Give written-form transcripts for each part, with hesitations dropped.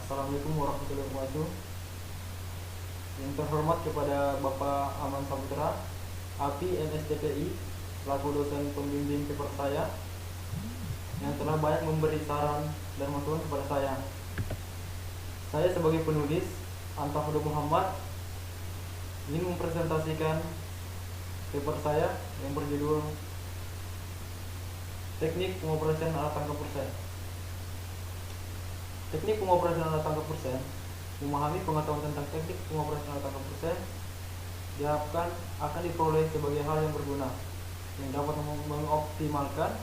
Assalamualaikum warahmatullahi wabarakatuh. Yang terhormat kepada Bapak Aman Saputra, API NSTPI, selaku dosen pembimbing paper saya, yang telah banyak memberi saran dan masukan kepada saya. Saya sebagai penulis, Anta Huda Muhammad, ingin mempresentasikan paper saya yang berjudul Teknik Pengoperasian Alat Tangkap Persen. Teknik pengoperasian alat tangkap persen, memahami pengetahuan tentang teknik pengoperasian alat tangkap persen diharapkan akan diperoleh sebagai hal yang berguna yang dapat mengoptimalkan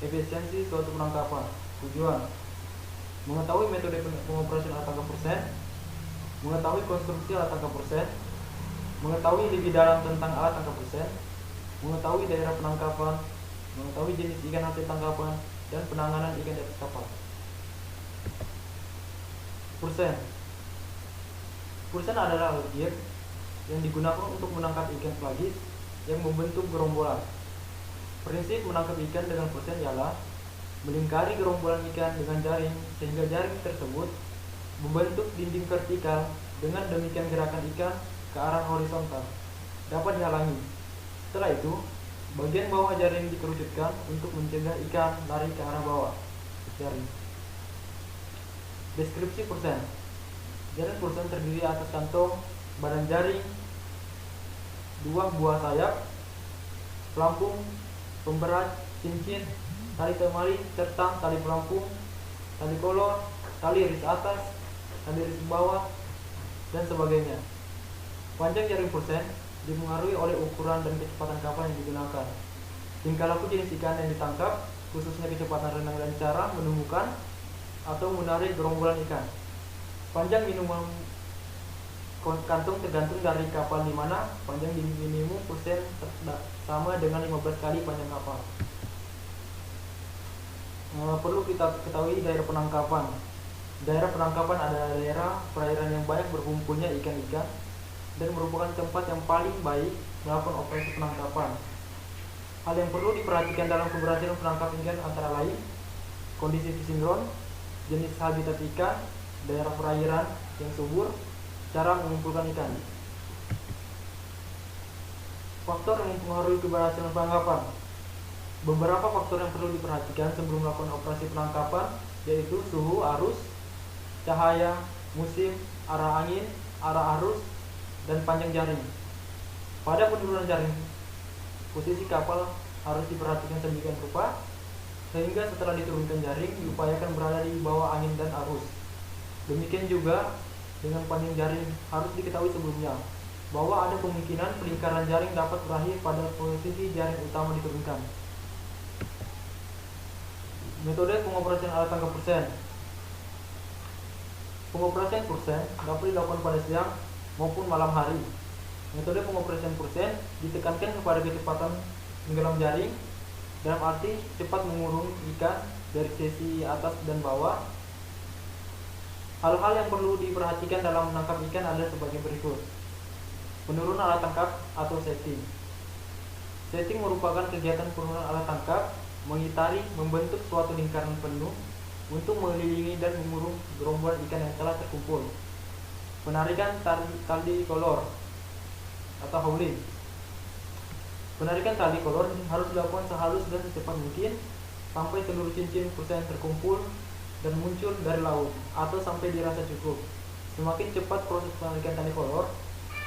efisiensi suatu penangkapan. Tujuan: mengetahui metode pengoperasian alat tangkap persen, mengetahui konstruksi alat tangkap persen, mengetahui lebih dalam tentang alat tangkap persen, mengetahui daerah penangkapan, mengetahui jenis ikan hasil tangkapan, dan penanganan ikan di atas kapal. Persen adalah objek yang digunakan untuk menangkap ikan pelagis yang membentuk gerombolan. Prinsip menangkap ikan dengan persen ialah melingkari gerombolan ikan dengan jaring sehingga jaring tersebut membentuk dinding vertikal. Dengan demikian gerakan ikan ke arah horizontal dapat dihalangi. Setelah itu, bagian bawah jaring dikerucutkan untuk mencegah ikan lari ke arah bawah jaring. Deskripsi persen. Jaring persen terdiri atas kantong, badan jaring, dua buah sayap, pelampung, pemberat, cincin, tali temali, serta tali pelampung, tali kolor, tali iris atas, tali iris bawah, dan sebagainya. Panjang jaring persen dipengaruhi oleh ukuran dan kecepatan kapal yang digunakan, tingkah laku jenis ikan yang ditangkap, khususnya kecepatan renang dan cara menemukan atau menarik gerombolan ikan. Panjang minimum kantung tergantung dari kapal, di mana panjang minimum persen sama dengan 15 kali panjang kapal. Perlu kita ketahui daerah penangkapan. Daerah penangkapan adalah daerah perairan yang banyak berkumpulnya ikan-ikan dan merupakan tempat yang paling baik melakukan operasi penangkapan. Hal yang perlu diperhatikan dalam keberhasilan penangkapan ikan antara lain kondisi fishing ground, jenis habitat ikan, daerah perairan yang subur, cara mengumpulkan ikan. Faktor yang mempengaruhi keberhasilan penangkapan. Beberapa faktor yang perlu diperhatikan sebelum melakukan operasi penangkapan yaitu suhu, arus, cahaya, musim, arah angin, arah arus, dan panjang jaring. Pada penurunan jaring, posisi kapal harus diperhatikan sedemikian rupa sehingga setelah diturunkan jaring diupayakan berada di bawah angin dan arus. Demikian juga dengan panjang jaring, harus diketahui sebelumnya bahwa ada kemungkinan pelingkaran jaring dapat berakhir pada posisi jaring utama diturunkan. Metode pengoperasian alat tangkap persen. Pengoperasian persen dapat dilakukan pada siang maupun malam hari. Metode pengoperasian persen ditekankan kepada kecepatan tenggelam jaring, dalam arti cepat mengurung ikan dari sisi atas dan bawah. Hal-hal yang perlu diperhatikan dalam menangkap ikan adalah sebagai berikut. Penurunan alat tangkap atau setting. Setting merupakan kegiatan penurunan alat tangkap mengitari membentuk suatu lingkaran penuh untuk mengelilingi dan mengurung gerombolan ikan yang telah terkumpul. Penarikan tali kolor atau hauling. Penarikan tali kolor harus dilakukan sehalus dan secepat mungkin sampai seluruh cincin persen terkumpul dan muncul dari laut, atau sampai dirasa cukup. Semakin cepat proses penarikan tali kolor,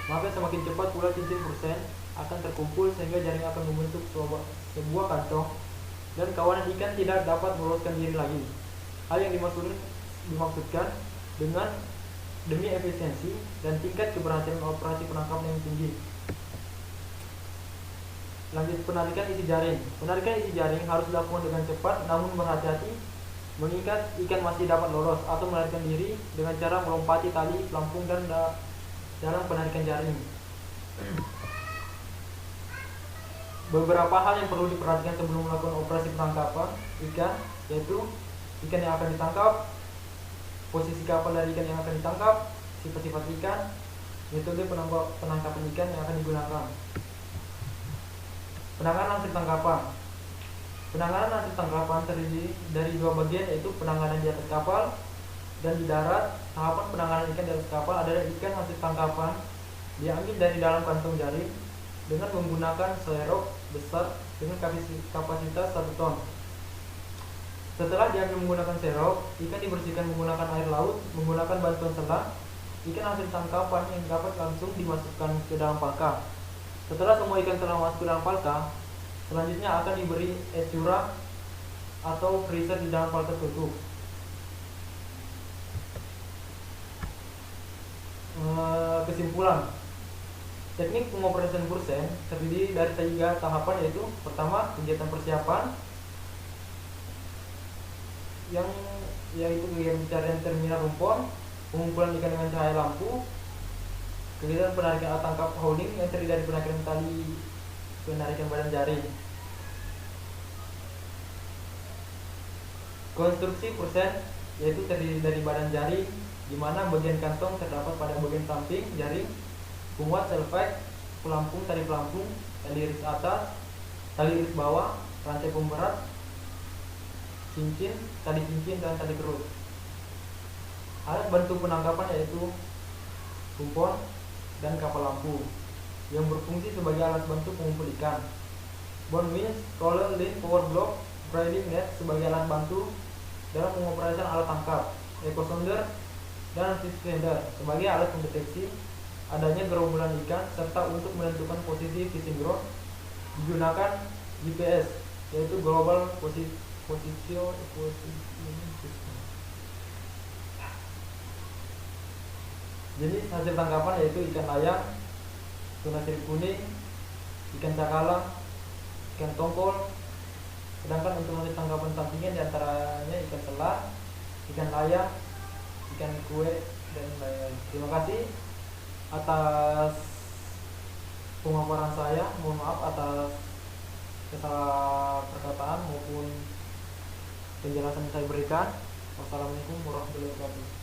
maka semakin cepat pula cincin persen akan terkumpul sehingga jaring akan membentuk sebuah kantong dan kawanan ikan tidak dapat meloloskan diri lagi. Hal yang dimaksudkan dengan demi efisiensi dan tingkat keberhasilan operasi penangkapan yang tinggi. Lanjut, penarikan isi jaring. Penarikan isi jaring harus dilakukan dengan cepat namun berhati-hati, mengingat ikan masih dapat lolos atau melarikan diri dengan cara melompati tali pelampung dan dalam penarikan jaring. Beberapa hal yang perlu diperhatikan sebelum melakukan operasi penangkapan ikan yaitu ikan yang akan ditangkap, posisi kapal dari ikan yang akan ditangkap, sifat-sifat ikan, metode penangkapan ikan yang akan digunakan. Penanganan hasil tangkapan. Penanganan hasil tangkapan terdiri dari dua bagian, yaitu penanganan di atas kapal Dan di darat, tahapan penanganan ikan di atas kapal adalah ikan hasil tangkapan diambil dari dalam kantong jaring dengan menggunakan serok besar dengan kapasitas 1 ton. Setelah diambil menggunakan serok, ikan dibersihkan menggunakan air laut menggunakan bantuan selang. Ikan hasil tangkapan yang dapat langsung dimasukkan ke dalam palka. Setelah semua ikan telah masuk ke dalam palka, selanjutnya akan diberi es curah atau freezer di dalam palka tertutup. Kesimpulan, teknik pengoperasian Pursein terdiri dari 3 tahapan, yaitu pertama, kegiatan persiapan, yaitu kegiatan pencarian terminal rumpon, pengumpulan ikan dengan cahaya lampu, kegiatan penarikan alat tangkap holding yang terdiri dari penarikan tali, penarikan badan jaring. Konstruksi Pursein yaitu terdiri dari badan jaring, di mana bagian kantong terdapat pada bagian samping jaring, penguat selvage, pelampung, tali iris atas, tali iris bawah, rantai pemberat, cincin, dan tali kerut. Alat bantu penangkapan yaitu rumpon dan kapal lampu yang berfungsi sebagai alat bantu pengumpul ikan. Bone winch, roller, line, power block, braiding net sebagai alat bantu dalam pengoperasian alat tangkap, echo sounder dan anti-sender sebagai alat mendeteksi adanya gerombolan ikan serta untuk menentukan posisi fishing ground digunakan GPS, yaitu Global Position System. Jenis hasil tangkapan yaitu ikan layang, tuna sirip kuning, ikan cakalang, ikan tongkol. Sedangkan untuk hasil tangkapan sampingan diantaranya ikan selar, ikan layang, ikan kue, dan lain-lain. Terima kasih atas pemaparan saya. Mohon maaf atas kesalah perkataan maupun penjelasan yang saya berikan. Wassalamualaikum warahmatullahi wabarakatuh.